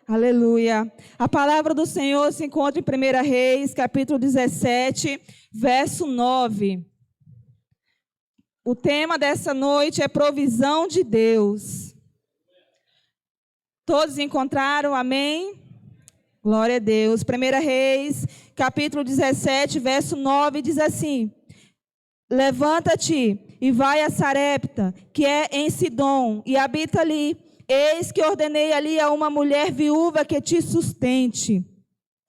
Aleluia. A palavra do Senhor se encontra em 1 Reis, capítulo 17, verso 9. O tema dessa noite é provisão de Deus. Todos encontraram? Amém? Glória a Deus. 1 Reis, capítulo 17, verso 9, diz assim: Levanta-te e vai a Sarepta, que é em Sidom, e habita ali. Eis que ordenei ali a uma mulher viúva que te sustente.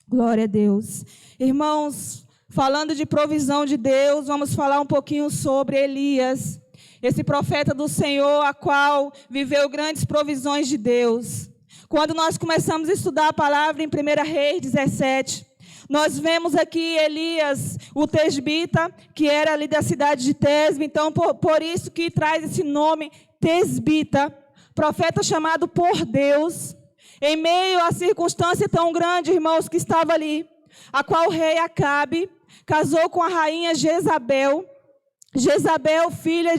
Glória a Deus. Irmãos, falando de provisão de Deus, vamos falar um pouquinho sobre Elias, esse profeta do Senhor, a qual viveu grandes provisões de Deus. Quando nós começamos a estudar a palavra em 1 Reis 17, nós vemos aqui Elias, o tesbita, que era ali da cidade de Tesbe, então por isso que traz esse nome tesbita, profeta chamado por Deus, em meio a circunstância tão grande, irmãos, que estava ali, a qual o rei Acabe casou com a rainha Jezabel. Jezabel, filha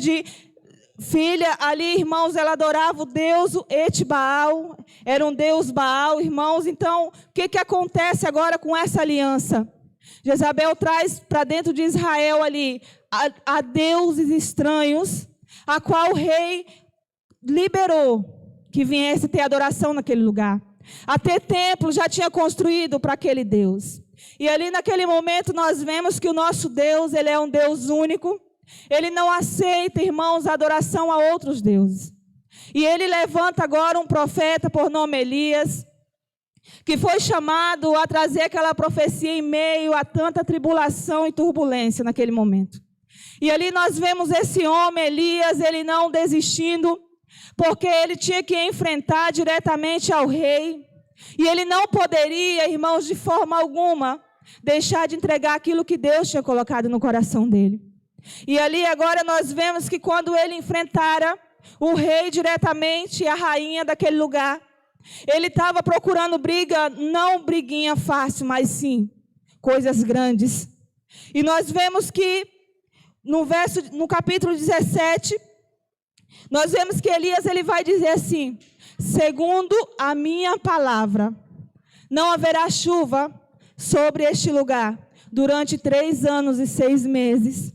ali, irmãos, ela adorava o deus Etbaal, era um deus Baal, irmãos. Então, o que acontece agora com essa aliança? Jezabel traz para dentro de Israel ali a deuses estranhos, a qual o rei liberou que viesse ter adoração naquele lugar. Até templo já tinha construído para aquele Deus. E ali naquele momento nós vemos que o nosso Deus, ele é um Deus único. Ele não aceita, irmãos, a adoração a outros deuses. E ele levanta agora um profeta por nome Elias, que foi chamado a trazer aquela profecia em meio a tanta tribulação e turbulência naquele momento. E ali nós vemos esse homem, Elias, ele não desistindo, porque ele tinha que enfrentar diretamente ao rei. E ele não poderia, irmãos, de forma alguma, deixar de entregar aquilo que Deus tinha colocado no coração dele. E ali agora nós vemos que quando ele enfrentara o rei diretamente e a rainha daquele lugar, ele estava procurando briga, não briguinha fácil, mas sim coisas grandes. E nós vemos que no capítulo 17, nós vemos que Elias ele vai dizer assim: segundo a minha palavra, não haverá chuva sobre este lugar durante 3 anos e 6 meses.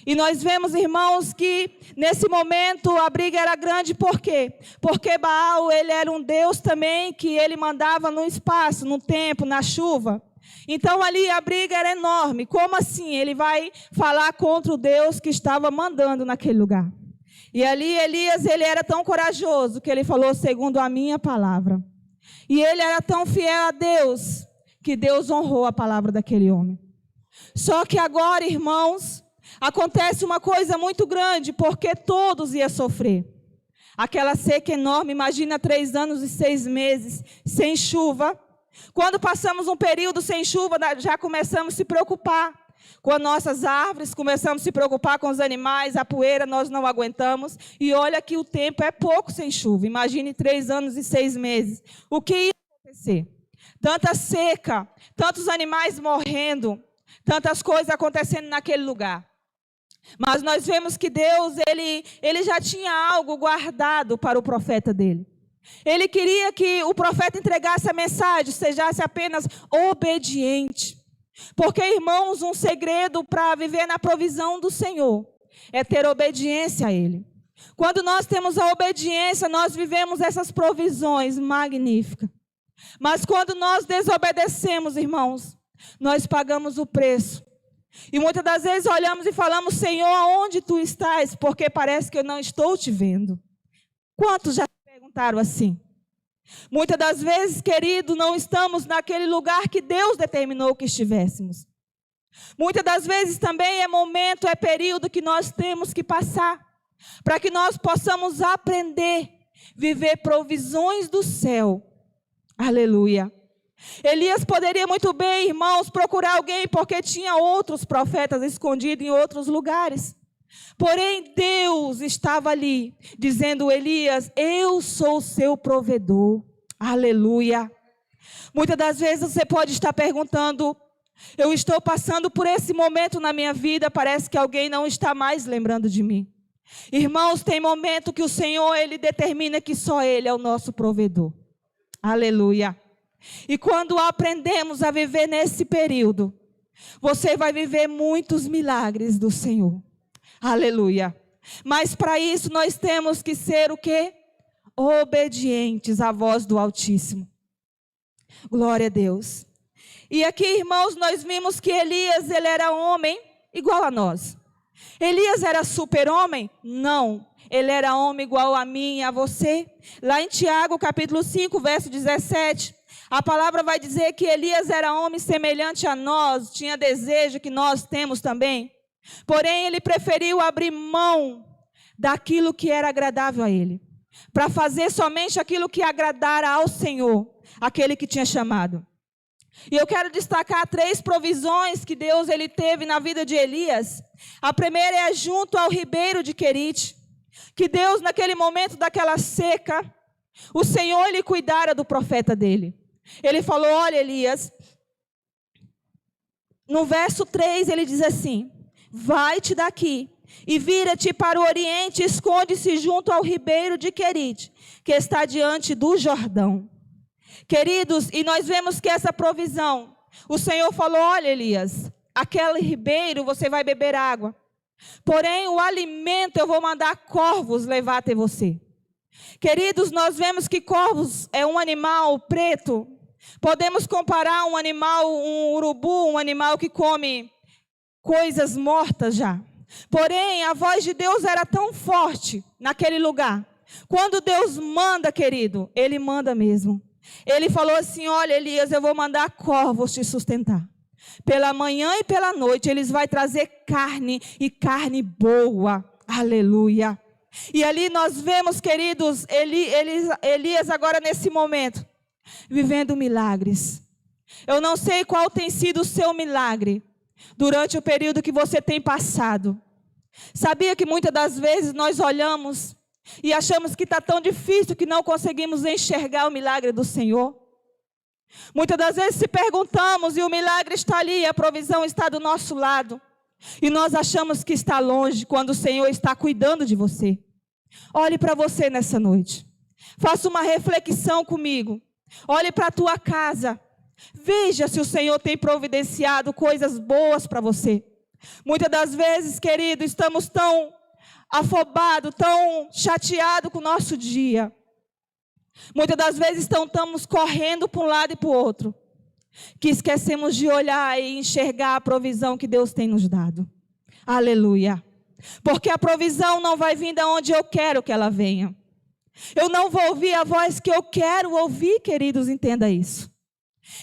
E nós vemos, irmãos, que nesse momento a briga era grande. Por quê? Porque Baal, ele era um deus também que ele mandava no espaço, no tempo, na chuva. Então ali a briga era enorme. Como assim? Ele vai falar contra o Deus que estava mandando naquele lugar. E ali Elias, ele era tão corajoso que ele falou segundo a minha palavra. E ele era tão fiel a Deus que Deus honrou a palavra daquele homem. Só que agora, irmãos, acontece uma coisa muito grande, porque todos iam sofrer. Aquela seca enorme, imagina 3 anos e 6 meses sem chuva. Quando passamos um período sem chuva, já começamos a se preocupar com as nossas árvores, começamos a se preocupar com os animais, a poeira nós não aguentamos. E olha que o tempo é pouco sem chuva. Imagine 3 anos e 6 meses. O que ia acontecer? Tanta seca, tantos animais morrendo, tantas coisas acontecendo naquele lugar. Mas nós vemos que Deus, ele já tinha algo guardado para o profeta dele. Ele queria que o profeta entregasse a mensagem, sejasse apenas obediente. Porque, irmãos, um segredo para viver na provisão do Senhor é ter obediência a Ele. Quando nós temos a obediência, nós vivemos essas provisões magníficas. Mas quando nós desobedecemos, irmãos, nós pagamos o preço. E muitas das vezes olhamos e falamos: Senhor, aonde Tu estás? Porque parece que eu não estou te vendo. Quantos já perguntaram assim? Muitas das vezes, querido, não estamos naquele lugar que Deus determinou que estivéssemos. Muitas das vezes também é momento, é período que nós temos que passar, para que nós possamos aprender, viver provisões do céu. Aleluia. Elias poderia muito bem, irmãos, procurar alguém, porque tinha outros profetas escondidos em outros lugares. Porém, Deus estava ali, dizendo: Elias, eu sou o seu provedor. Aleluia. Muitas das vezes você pode estar perguntando: eu estou passando por esse momento na minha vida, parece que alguém não está mais lembrando de mim. Irmãos, tem momento que o Senhor, Ele determina que só Ele é o nosso provedor. Aleluia. E quando aprendemos a viver nesse período, você vai viver muitos milagres do Senhor. Aleluia. Mas para isso nós temos que ser o quê? Obedientes à voz do Altíssimo. Glória a Deus. E aqui, irmãos, nós vimos que Elias, ele era homem igual a nós. Elias era super-homem? Não. Ele era homem igual a mim e a você. Lá em Tiago, capítulo 5, verso 17, a palavra vai dizer que Elias era homem semelhante a nós, tinha desejo que nós temos também. Porém, ele preferiu abrir mão daquilo que era agradável a ele, para fazer somente aquilo que agradara ao Senhor, aquele que tinha chamado. E eu quero destacar 3 provisões que Deus ele teve na vida de Elias. A primeira é junto ao ribeiro de Querite, que Deus naquele momento daquela seca, o Senhor ele cuidara do profeta dele. Ele falou: olha, Elias, no verso 3 ele diz assim: vai-te daqui e vira-te para o oriente, esconde-se junto ao ribeiro de Querite, que está diante do Jordão. Queridos, e nós vemos que essa provisão, o Senhor falou: olha, Elias, aquele ribeiro você vai beber água, porém o alimento eu vou mandar corvos levar até você. Queridos, nós vemos que corvos é um animal preto. Podemos comparar um animal, um urubu, um animal que come coisas mortas já. Porém, a voz de Deus era tão forte naquele lugar. Quando Deus manda, querido, Ele manda mesmo. Ele falou assim: olha, Elias, eu vou mandar corvos te sustentar. Pela manhã e pela noite, eles vão trazer carne, e carne boa. Aleluia. E ali nós vemos, queridos, Elias agora nesse momento, vivendo milagres. Eu não sei qual tem sido o seu milagre durante o período que você tem passado. Sabia que muitas das vezes nós olhamos e achamos que está tão difícil que não conseguimos enxergar o milagre do Senhor? Muitas das vezes se perguntamos e o milagre está ali, a provisão está do nosso lado. E nós achamos que está longe quando o Senhor está cuidando de você. Olhe para você nessa noite. Faça uma reflexão comigo. Olhe para a tua casa. Veja se o Senhor tem providenciado coisas boas para você. Muitas das vezes, querido, estamos tão afobados, tão chateados com o nosso dia. Muitas das vezes estamos correndo para um lado e para o outro, que esquecemos de olhar e enxergar a provisão que Deus tem nos dado. Aleluia. Porque a provisão não vai vir de onde eu quero que ela venha. Eu não vou ouvir a voz que eu quero ouvir, queridos, entenda isso.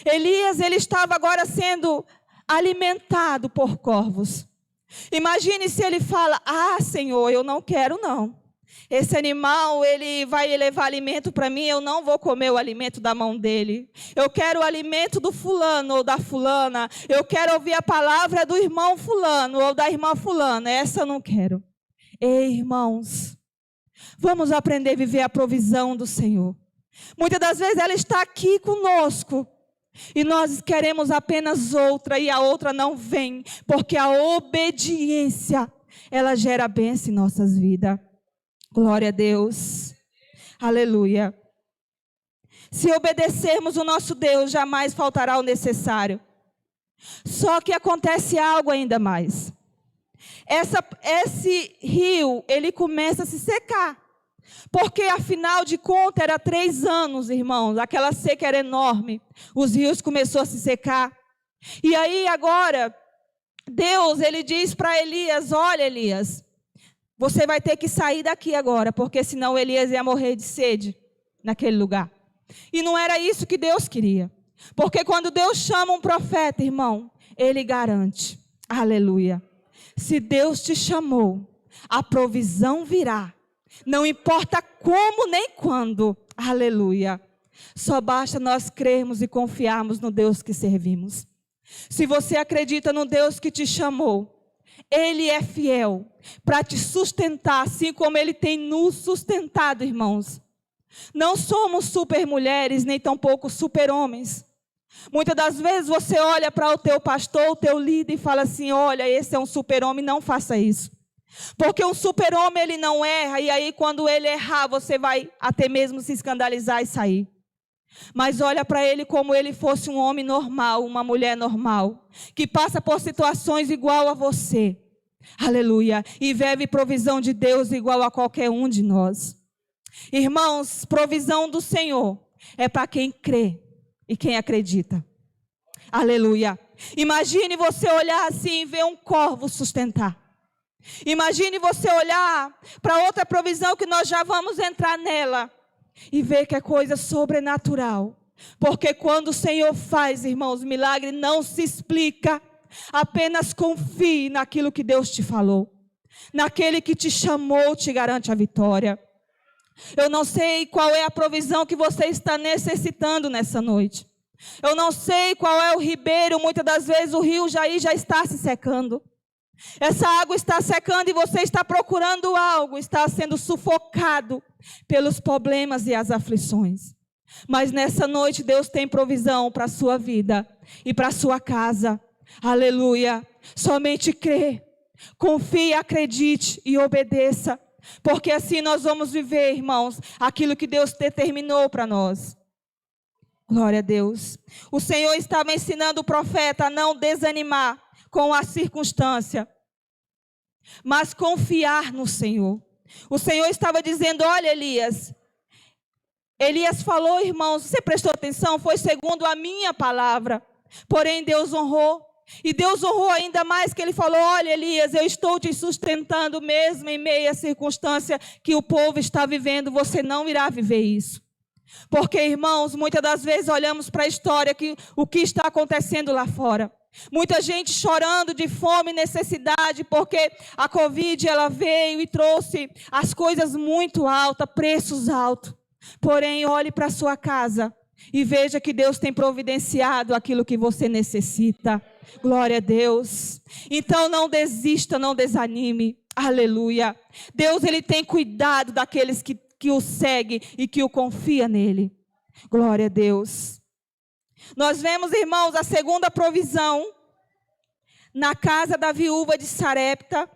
Elias, ele estava agora sendo alimentado por corvos. Imagine se ele fala: ah, Senhor, eu não quero não. Esse animal, ele vai levar alimento para mim, eu não vou comer o alimento da mão dele. Eu quero o alimento do fulano ou da fulana. Eu quero ouvir a palavra do irmão fulano ou da irmã fulana. Essa eu não quero. Ei, irmãos, vamos aprender a viver a provisão do Senhor. Muitas das vezes ela está aqui conosco e nós queremos apenas outra e a outra não vem, porque a obediência, ela gera bênção em nossas vidas. Glória a Deus. Aleluia. Se obedecermos o nosso Deus, jamais faltará o necessário. Só que acontece algo ainda mais. Esse rio, ele começa a se secar. Porque, afinal de contas, era 3 anos, irmãos. Aquela seca era enorme. Os rios começaram a se secar. E aí, agora, Deus, ele diz para Elias: olha, Elias, você vai ter que sair daqui agora, porque senão Elias ia morrer de sede naquele lugar. E não era isso que Deus queria. Porque quando Deus chama um profeta, irmão, ele garante. Aleluia. Se Deus te chamou, a provisão virá. Não importa como nem quando. Aleluia. Só basta nós crermos e confiarmos no Deus que servimos. Se você acredita no Deus que te chamou, Ele é fiel para te sustentar, assim como Ele tem nos sustentado, irmãos. Não somos super mulheres, nem tampouco super homens. Muitas das vezes você olha para o teu pastor, o teu líder e fala assim: olha, esse é um super homem, não faça isso. Porque um super homem, ele não erra, e aí quando ele errar, você vai até mesmo se escandalizar e sair. mas olha para ele como ele fosse um homem normal, uma mulher normal, que passa por situações igual a você. Aleluia. E vive provisão de Deus igual a qualquer um de nós. Irmãos, provisão do Senhor é para quem crê e quem acredita. Aleluia. Imagine você olhar assim e ver um corvo sustentar. Imagine você olhar para outra provisão que nós já vamos entrar nela e ver que é coisa sobrenatural. Porque quando o Senhor faz, irmãos, milagre não se explica. Apenas confie naquilo que Deus te falou. Naquele que te chamou, te garante a vitória. Eu não sei qual é a provisão que você está necessitando nessa noite. Eu não sei qual é o ribeiro, muitas das vezes o rio Jair já está se secando. Essa água está secando e você está procurando algo, está sendo sufocado pelos problemas e as aflições. Mas nessa noite Deus tem provisão para a sua vida e para a sua casa. Aleluia. Somente crê, confie, acredite e obedeça. Porque assim nós vamos viver, irmãos, aquilo que Deus determinou para nós. Glória a Deus. O Senhor estava ensinando o profeta a não desanimar com a circunstância, mas confiar no Senhor. O Senhor estava dizendo, olha Elias. Elias falou, irmãos, você prestou atenção? Foi segundo a minha palavra. Porém Deus honrou. E Deus honrou ainda mais que ele falou, olha Elias, eu estou te sustentando mesmo em meio à circunstância que o povo está vivendo, você não irá viver isso. Porque, irmãos, muitas das vezes olhamos para a história, o que está acontecendo lá fora. Muita gente chorando de fome e necessidade, porque a Covid ela veio e trouxe as coisas muito altas, preços altos. Porém, olhe para a sua casa e veja que Deus tem providenciado aquilo que você necessita. Glória a Deus. Então não desista, não desanime. Aleluia. Deus ele tem cuidado daqueles que o seguem e que o confia nele. Glória a Deus. Nós vemos, irmãos, a segunda provisão na casa da viúva de Sarepta.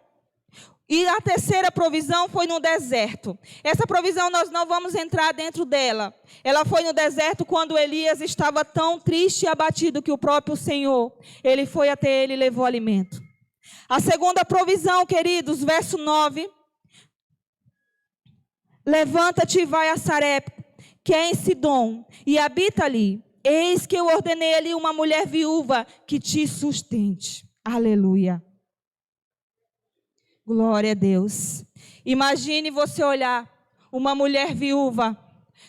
E a terceira provisão foi no deserto. Essa provisão nós não vamos entrar dentro dela. Ela foi no deserto quando Elias estava tão triste e abatido que o próprio Senhor, ele foi até ele e levou alimento. A segunda provisão, queridos, verso 9. Levanta-te e vai a Sarepta, que é em Sidom, e habita ali. Eis que eu ordenei ali uma mulher viúva que te sustente. Aleluia. Glória a Deus. Imagine você olhar uma mulher viúva,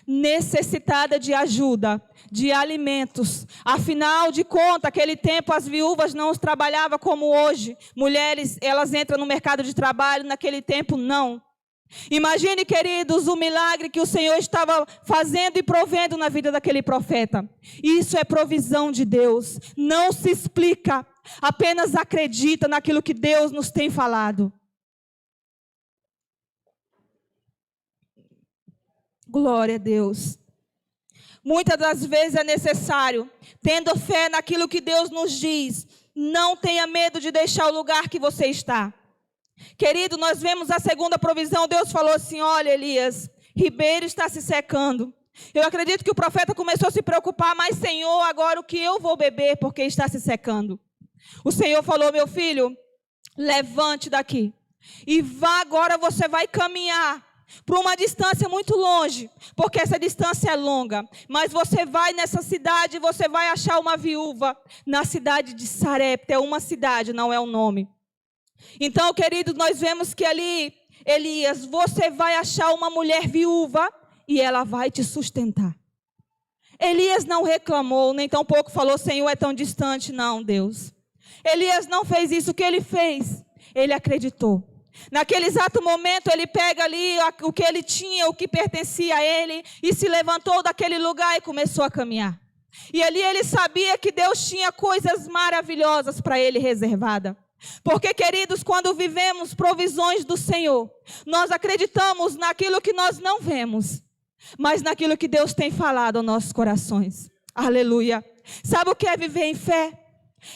necessitada de ajuda, de alimentos. Afinal de contas, naquele tempo as viúvas não trabalhavam como hoje. Mulheres, elas entram no mercado de trabalho, naquele tempo não. Imagine, queridos, o milagre que o Senhor estava fazendo e provendo na vida daquele profeta. Isso é provisão de Deus. Não se explica, apenas acredita naquilo que Deus nos tem falado. Glória a Deus. Muitas das vezes é necessário, tendo fé naquilo que Deus nos diz, não tenha medo de deixar o lugar que você está. Querido, nós vemos a segunda provisão, Deus falou assim, olha Elias, ribeiro está se secando. Eu acredito que o profeta começou a se preocupar, mas Senhor, agora o que eu vou beber porque está se secando? O Senhor falou, meu filho, levante daqui e vá agora, você vai caminhar para uma distância muito longe, porque essa distância é longa, mas você vai nessa cidade, você vai achar uma viúva na cidade de Sarepta, é uma cidade, não é um nome. Então, queridos, nós vemos que ali, Elias, você vai achar uma mulher viúva e ela vai te sustentar. Elias não reclamou, nem tampouco falou, Senhor, é tão distante. Não, Deus. Elias não fez isso, o que ele fez? Ele acreditou. Naquele exato momento, ele pega ali o que ele tinha, o que pertencia a ele, e se levantou daquele lugar e começou a caminhar. E ali ele sabia que Deus tinha coisas maravilhosas para ele reservada. Porque, queridos, quando vivemos provisões do Senhor, nós acreditamos naquilo que nós não vemos, mas naquilo que Deus tem falado aos nossos corações. Aleluia. Sabe o que é viver em fé?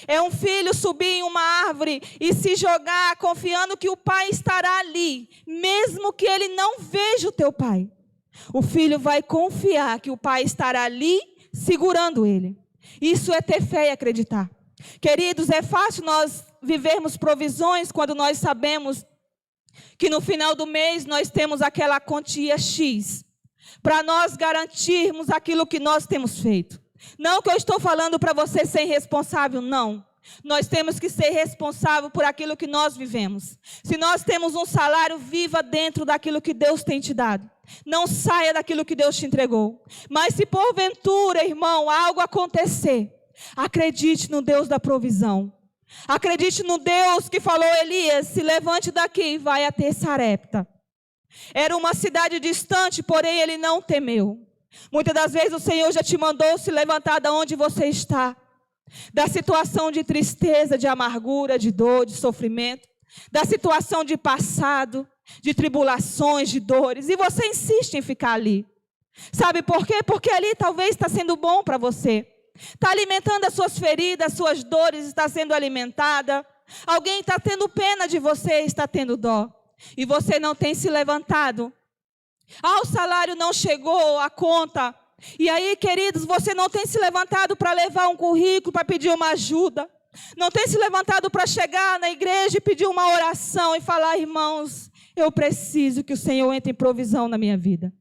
É um filho subir em uma árvore e se jogar confiando que o pai estará ali, mesmo que ele não veja o teu pai. O filho vai confiar que o pai estará ali segurando ele. Isso é ter fé e acreditar. Queridos, é fácil nós vivermos provisões quando nós sabemos que no final do mês nós temos aquela quantia X, para nós garantirmos aquilo que nós temos feito. Não que eu estou falando para você ser irresponsável, não. Nós temos que ser responsável por aquilo que nós vivemos. Se nós temos um salário, viva dentro daquilo que Deus tem te dado. Não saia daquilo que Deus te entregou. Mas se porventura, irmão, algo acontecer, acredite no Deus da provisão. Acredite no Deus que falou: Elias, se levante daqui e vai até Sarepta. Era uma cidade distante, porém ele não temeu. Muitas das vezes o Senhor já te mandou se levantar de onde você está. Da situação de tristeza, de amargura, de dor, de sofrimento. Da situação de passado, de tribulações, de dores. E você insiste em ficar ali. Sabe por quê? Porque ali talvez está sendo bom para você. Está alimentando as suas feridas, as suas dores, está sendo alimentada. Alguém está tendo pena de você, está tendo dó. E você não tem se levantado. O salário não chegou, a conta. E aí, queridos, você não tem se levantado para levar um currículo, para pedir uma ajuda. Não tem se levantado para chegar na igreja e pedir uma oração e falar: irmãos, eu preciso que o Senhor entre em provisão na minha vida.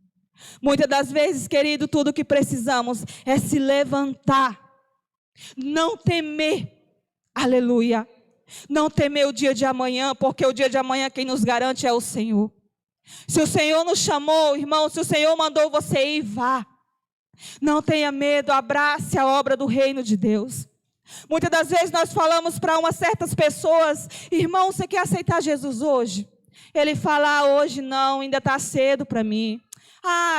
Muitas das vezes, querido, tudo o que precisamos é se levantar. Não temer. Aleluia. Não temer o dia de amanhã, porque o dia de amanhã quem nos garante é o Senhor. Se o Senhor nos chamou, irmão, se o Senhor mandou você ir, vá. Não tenha medo, abrace a obra do reino de Deus. Muitas das vezes nós falamos para umas certas pessoas: irmão, você quer aceitar Jesus hoje? Ele fala: hoje não, ainda está cedo para mim.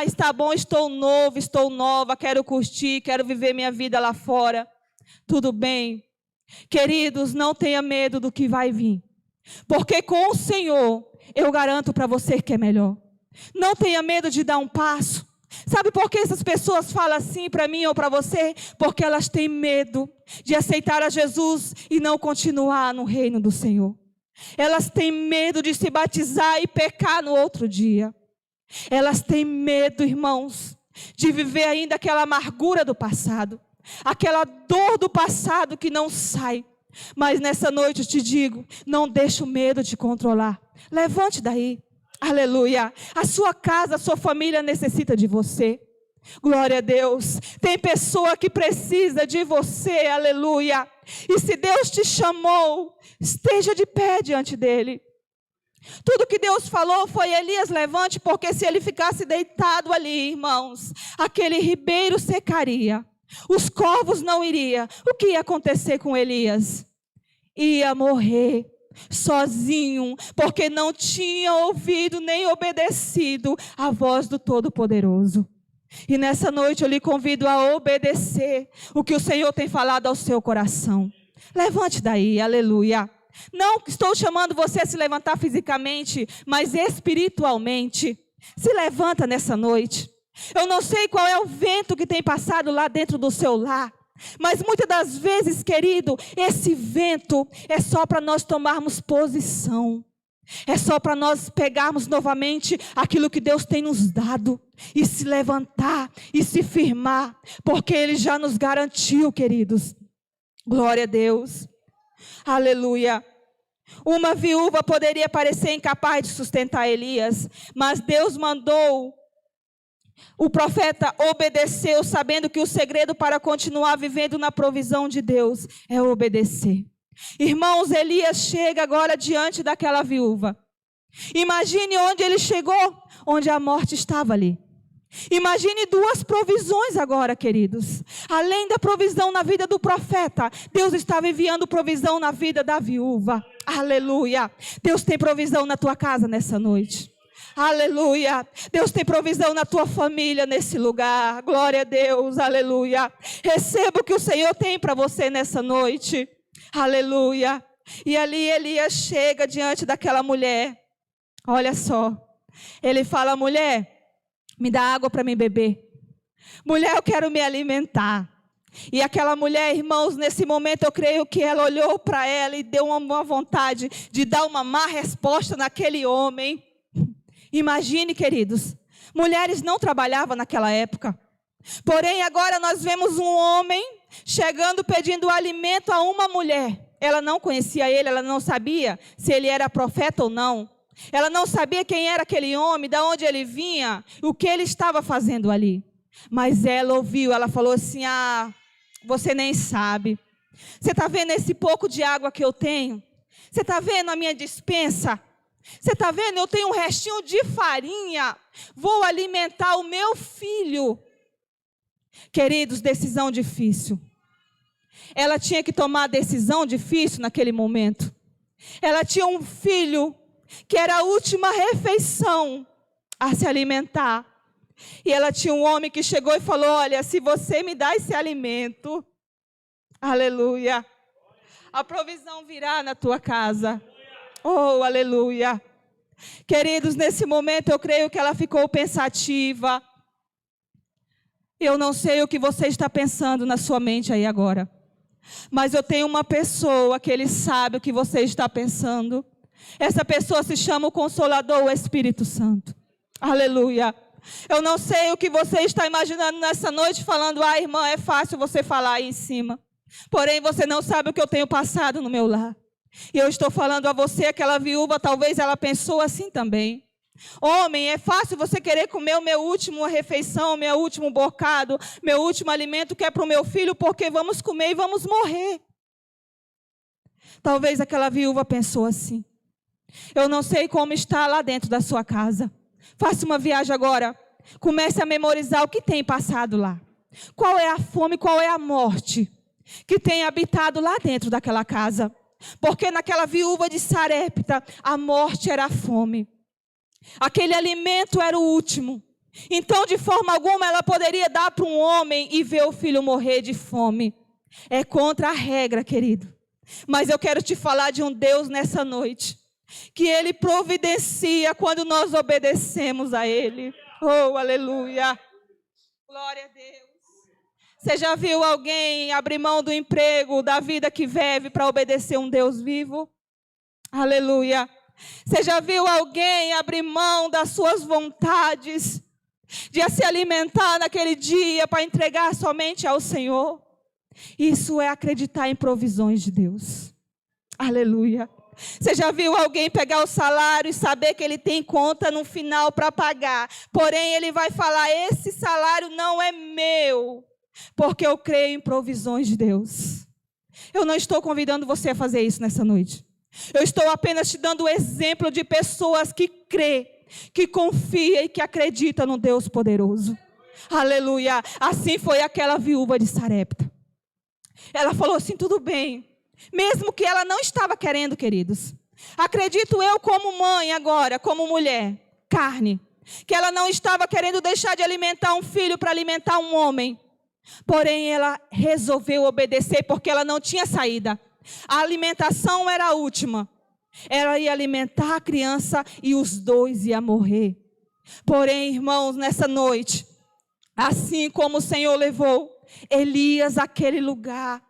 Está bom, estou novo, estou nova, quero curtir, quero viver minha vida lá fora. Tudo bem. Queridos, não tenha medo do que vai vir. Porque com o Senhor, eu garanto para você que é melhor. Não tenha medo de dar um passo. Sabe por que essas pessoas falam assim para mim ou para você? Porque elas têm medo de aceitar a Jesus e não continuar no reino do Senhor. Elas têm medo de se batizar e pecar no outro dia. Elas têm medo, irmãos, de viver ainda aquela amargura do passado. Aquela dor do passado que não sai. Mas nessa noite eu te digo: não deixe o medo te controlar. Levante daí. Aleluia. A sua casa, a sua família necessita de você. Glória a Deus. Tem pessoa que precisa de você. Aleluia. E se Deus te chamou, esteja de pé diante dele. Tudo que Deus falou foi: Elias, levante, porque se ele ficasse deitado ali, irmãos, aquele ribeiro secaria. Os corvos não iriam. O que ia acontecer com Elias? Ia morrer sozinho, porque não tinha ouvido nem obedecido a voz do Todo-Poderoso. E nessa noite eu lhe convido a obedecer o que o Senhor tem falado ao seu coração. Levante daí, aleluia. Não estou chamando você a se levantar fisicamente, mas espiritualmente. Se levanta nessa noite. Eu não sei qual é o vento que tem passado lá dentro do seu lar. Mas muitas das vezes, querido, esse vento é só para nós tomarmos posição. É só para nós pegarmos novamente aquilo que Deus tem nos dado. E se levantar e se firmar. Porque Ele já nos garantiu, queridos. Glória a Deus. Aleluia. Uma viúva poderia parecer incapaz de sustentar Elias. Mas Deus mandou. O profeta obedeceu, sabendo que o segredo para continuar vivendo na provisão de Deus é obedecer. Irmãos, Elias chega agora diante daquela viúva. Imagine onde ele chegou, onde a morte estava ali. Imagine duas provisões agora, queridos. Além da provisão na vida do profeta, Deus estava enviando provisão na vida da viúva. Aleluia. Deus tem provisão na tua casa nessa noite. Aleluia. Deus tem provisão na tua família nesse lugar. Glória a Deus. Aleluia. Receba o que o Senhor tem para você nessa noite. Aleluia. E ali Elias chega diante daquela mulher. Olha só. Ele fala: mulher, me dá água para mim beber. Mulher, eu quero me alimentar. E aquela mulher, irmãos, nesse momento eu creio que ela olhou para ela e deu uma vontade de dar uma má resposta naquele homem. Imagine, queridos, Mulheres não trabalhavam naquela época. Porém, agora nós vemos um homem chegando pedindo alimento a uma mulher. Ela não conhecia ele, ela não sabia se ele era profeta ou não. Ela não sabia quem era aquele homem, de onde ele vinha, o que ele estava fazendo ali. Mas ela ouviu, ela falou assim: ah, você nem sabe. Você está vendo esse pouco de água que eu tenho? Você está vendo a minha despensa? Você está vendo? Eu tenho um restinho de farinha. Vou alimentar o meu filho. Queridos, decisão difícil. Ela tinha que tomar decisão difícil naquele momento. Ela tinha um filho que era a última refeição a se alimentar. E ela tinha um homem que chegou e falou: olha, se você me dá esse alimento, aleluia, a provisão virá na tua casa. Oh, aleluia. Queridos, nesse momento eu creio que ela ficou pensativa. Eu não sei o que você está pensando na sua mente aí agora. Mas eu tenho uma pessoa que ele sabe o que você está pensando. Essa pessoa se chama o Consolador, o Espírito Santo. Aleluia. Eu não sei o que você está imaginando nessa noite, falando: ah, irmã, é fácil você falar aí em cima. Porém, você não sabe o que eu tenho passado no meu lar. E eu estou falando a você, aquela viúva, talvez ela pensou assim também. Homem, é fácil você querer comer o meu último refeição, meu último bocado, meu último alimento que é para o meu filho, porque vamos comer e vamos morrer. Talvez aquela viúva pensou assim. Eu não sei como está lá dentro da sua casa. Faça uma viagem agora. Comece a memorizar o que tem passado lá. Qual é a fome, qual é a morte que tem habitado lá dentro daquela casa. Porque naquela viúva de Sarepta, a morte era a fome. Aquele alimento era o último. Então, de forma alguma, ela poderia dar para um homem e ver o filho morrer de fome. É contra a regra, querido. Mas eu quero te falar de um Deus nessa noite, que Ele providencia quando nós obedecemos a Ele. Oh, aleluia. Glória a Deus. Você já viu alguém abrir mão do emprego, da vida que vive, para obedecer um Deus vivo? Aleluia. Você já viu alguém abrir mão das suas vontades, de se alimentar naquele dia para entregar somente ao Senhor? Isso é acreditar em provisões de Deus. Aleluia. Você já viu alguém pegar o salário e saber que ele tem conta no final para pagar? Porém, ele vai falar: esse salário não é meu, porque eu creio em provisões de Deus. Eu não estou convidando você a fazer isso nessa noite. Eu estou apenas te dando o exemplo de pessoas que crê, que confia e que acredita no Deus poderoso. Aleluia. Assim foi aquela viúva de Sarepta. Ela falou assim: tudo bem. Mesmo que ela não estava querendo, queridos. Acredito eu como mãe agora, como mulher, carne. Que ela não estava querendo deixar de alimentar um filho para alimentar um homem. Porém, ela resolveu obedecer porque ela não tinha saída. A alimentação era a última. Ela ia alimentar a criança e os dois iam morrer. Porém, irmãos, nessa noite, assim como o Senhor levou Elias àquele lugar,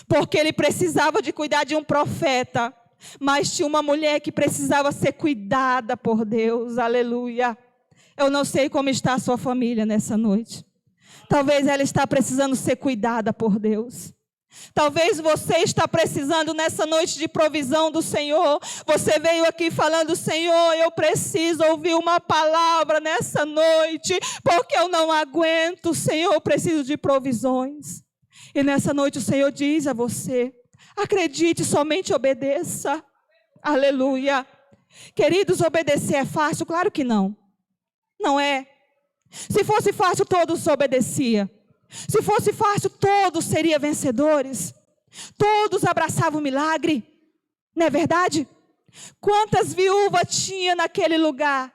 porque ele precisava de cuidar de um profeta, mas tinha uma mulher que precisava ser cuidada por Deus. Aleluia. Eu não sei como está a sua família nessa noite. Talvez ela está precisando ser cuidada por Deus. Talvez você está precisando nessa noite de provisão do Senhor. Você veio aqui falando: Senhor, eu preciso ouvir uma palavra nessa noite, porque eu não aguento, Senhor, eu preciso de provisões. E nessa noite o Senhor diz a você: acredite, somente obedeça. Aleluia. Queridos, obedecer é fácil? Claro que não. Não é. Se fosse fácil, todos obedeciam. Se fosse fácil, todos seriam vencedores. Todos abraçavam o milagre. Não é verdade? Quantas viúvas tinha naquele lugar?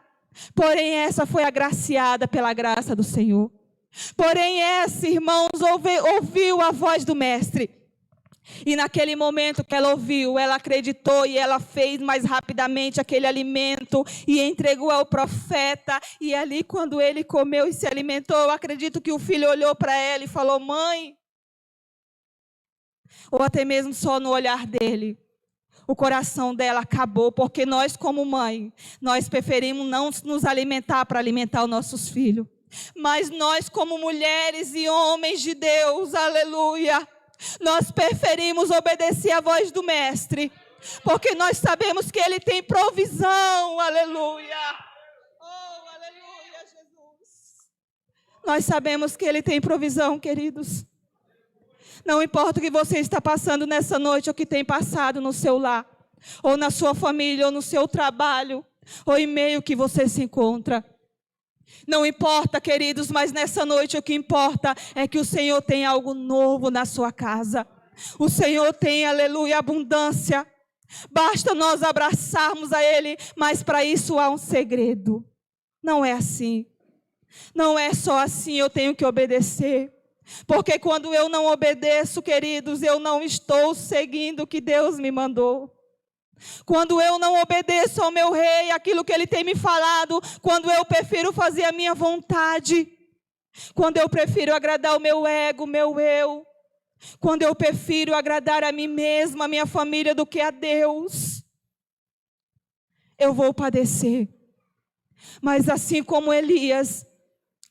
Porém, essa foi agraciada pela graça do Senhor. Porém, essa, irmãos, ouviu a voz do Mestre. E naquele momento que ela ouviu, ela acreditou e ela fez mais rapidamente aquele alimento e entregou ao profeta. E ali, quando ele comeu e se alimentou, eu acredito que o filho olhou para ela e falou: mãe. Ou até mesmo só no olhar dele, O coração dela acabou, porque nós, como mãe, nós preferimos não nos alimentar para alimentar os nossos filhos. Mas nós, como mulheres e homens de Deus, aleluia, nós preferimos obedecer à voz do Mestre, porque nós sabemos que Ele tem provisão, aleluia. Oh, aleluia, Jesus. Nós sabemos que Ele tem provisão, queridos. Não importa o que você está passando nessa noite, ou que tem passado no seu lar, ou na sua família, ou no seu trabalho, ou em meio que você se encontra. Não importa, queridos, mas nessa noite o que importa é que o Senhor tem algo novo na sua casa. O Senhor tem, aleluia, abundância. Basta nós abraçarmos a Ele, mas para isso há um segredo. Não é assim. Não é só assim, eu tenho que obedecer. Porque quando eu não obedeço, queridos, eu não estou seguindo o que Deus me mandou. Quando eu não obedeço ao meu rei, aquilo que ele tem me falado, quando eu prefiro fazer a minha vontade, quando eu prefiro agradar o meu ego, o meu eu, quando eu prefiro agradar a mim mesma, a minha família, do que a Deus, eu vou padecer. Mas assim como Elias,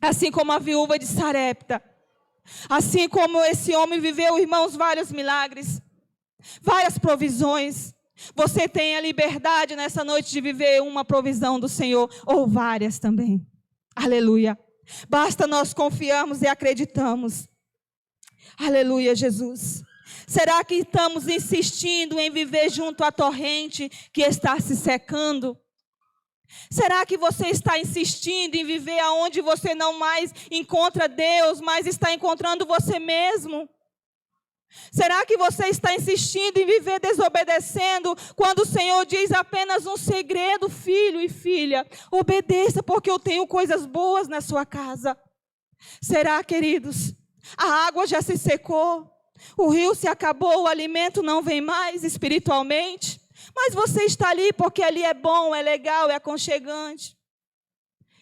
assim como a viúva de Sarepta, assim como esse homem viveu, irmãos, vários milagres, várias provisões. Você tem a liberdade nessa noite de viver uma provisão do Senhor, ou várias também. Aleluia. Basta nós confiarmos e acreditamos. Aleluia, Jesus. Será que estamos insistindo em viver junto à torrente que está se secando? Será que você está insistindo em viver aonde você não mais encontra Deus, mas está encontrando você mesmo? Será que você está insistindo em viver desobedecendo, quando o Senhor diz apenas um segredo, filho e filha, obedeça porque eu tenho coisas boas na sua casa? Será, queridos, a água já se secou, o rio se acabou, o alimento não vem mais espiritualmente, mas você está ali porque ali é bom, é legal, é aconchegante.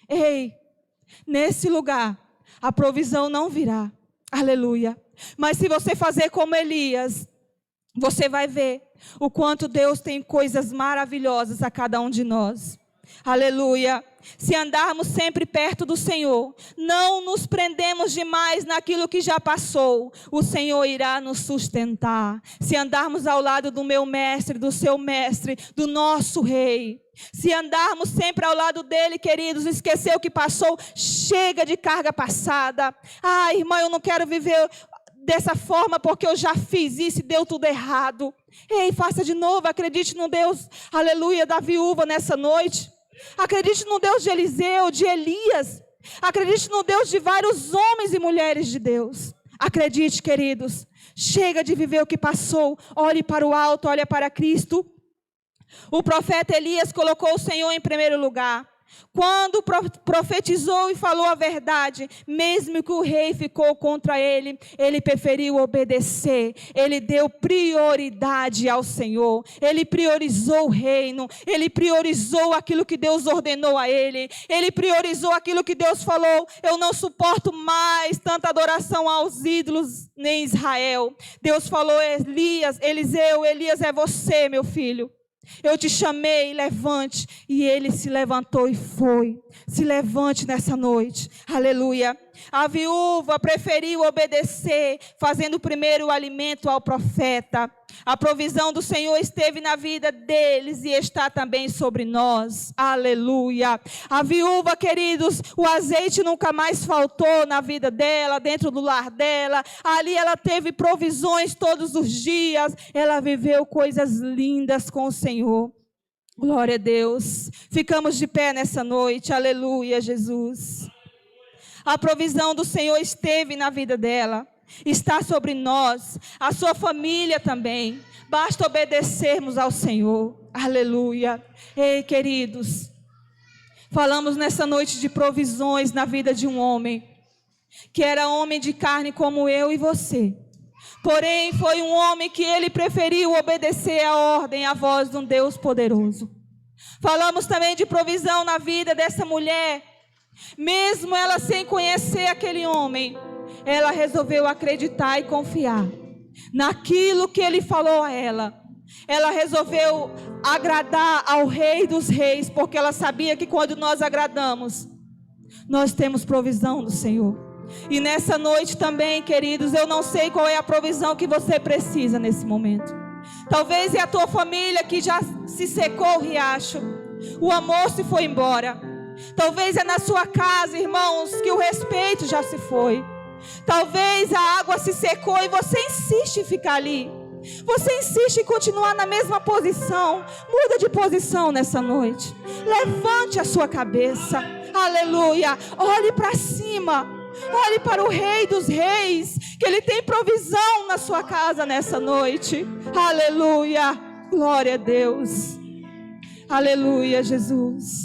Ei, nesse lugar a provisão não virá, aleluia. Mas se você fazer como Elias, você vai ver o quanto Deus tem coisas maravilhosas a cada um de nós. Aleluia. Se andarmos sempre perto do Senhor, não nos prendemos demais naquilo que já passou, o Senhor irá nos sustentar. Se andarmos ao lado do meu mestre, do seu mestre, do nosso rei, se andarmos sempre ao lado dele, queridos, esquecer o que passou, chega de carga passada. Ah, irmã, eu não quero viver dessa forma porque eu já fiz isso e deu tudo errado. Ei, faça de novo, acredite no Deus, aleluia, da viúva nessa noite. Acredite no Deus de Eliseu, de Elias. Acredite no Deus de vários homens e mulheres de Deus. Acredite, queridos. Chega de viver o que passou. Olhe para o alto, olhe para Cristo. O profeta Elias colocou o Senhor em primeiro lugar. Quando profetizou e falou a verdade, mesmo que o rei ficou contra ele, ele preferiu obedecer. Ele deu prioridade ao Senhor. Ele priorizou o reino. Ele priorizou aquilo que Deus ordenou a ele. Ele priorizou aquilo que Deus falou. Eu não suporto mais tanta adoração aos ídolos em Israel. Deus falou: Eliseu, Elias é você, meu filho. Eu te chamei, levante. E ele se levantou e foi. Se levante nessa noite. Aleluia. A viúva preferiu obedecer, fazendo primeiro o alimento ao profeta. A provisão do Senhor esteve na vida deles e está também sobre nós. Aleluia. A viúva, queridos, o azeite nunca mais faltou na vida dela, dentro do lar dela. Ali ela teve provisões todos os dias. Ela viveu coisas lindas com o Senhor. Glória a Deus. Ficamos de pé nessa noite. Aleluia, Jesus. A provisão do Senhor esteve na vida dela. Está sobre nós, a sua família também. Basta obedecermos ao Senhor. Aleluia. Ei, queridos, falamos nessa noite de provisões na vida de um homem, que era homem de carne como eu e você. Porém, foi um homem que ele preferiu obedecer a ordem, a voz de um Deus poderoso. Falamos também de provisão na vida dessa mulher. Mesmo ela sem conhecer aquele homem, ela resolveu acreditar e confiar naquilo que ele falou a ela. Ela resolveu agradar ao Rei dos Reis, porque ela sabia que quando nós agradamos, nós temos provisão do Senhor. E nessa noite também, queridos, eu não sei qual é a provisão que você precisa nesse momento. Talvez é a tua família que já se secou o riacho, o amor se foi embora. Talvez é na sua casa, irmãos, que o respeito já se foi. Talvez a água se secou e você insiste em ficar ali. Você insiste em continuar na mesma posição. Muda de posição nessa noite. Levante a sua cabeça. Aleluia. Olhe para cima. Olhe para o Rei dos Reis, que Ele tem provisão na sua casa nessa noite. Aleluia. Glória a Deus. Aleluia, Jesus.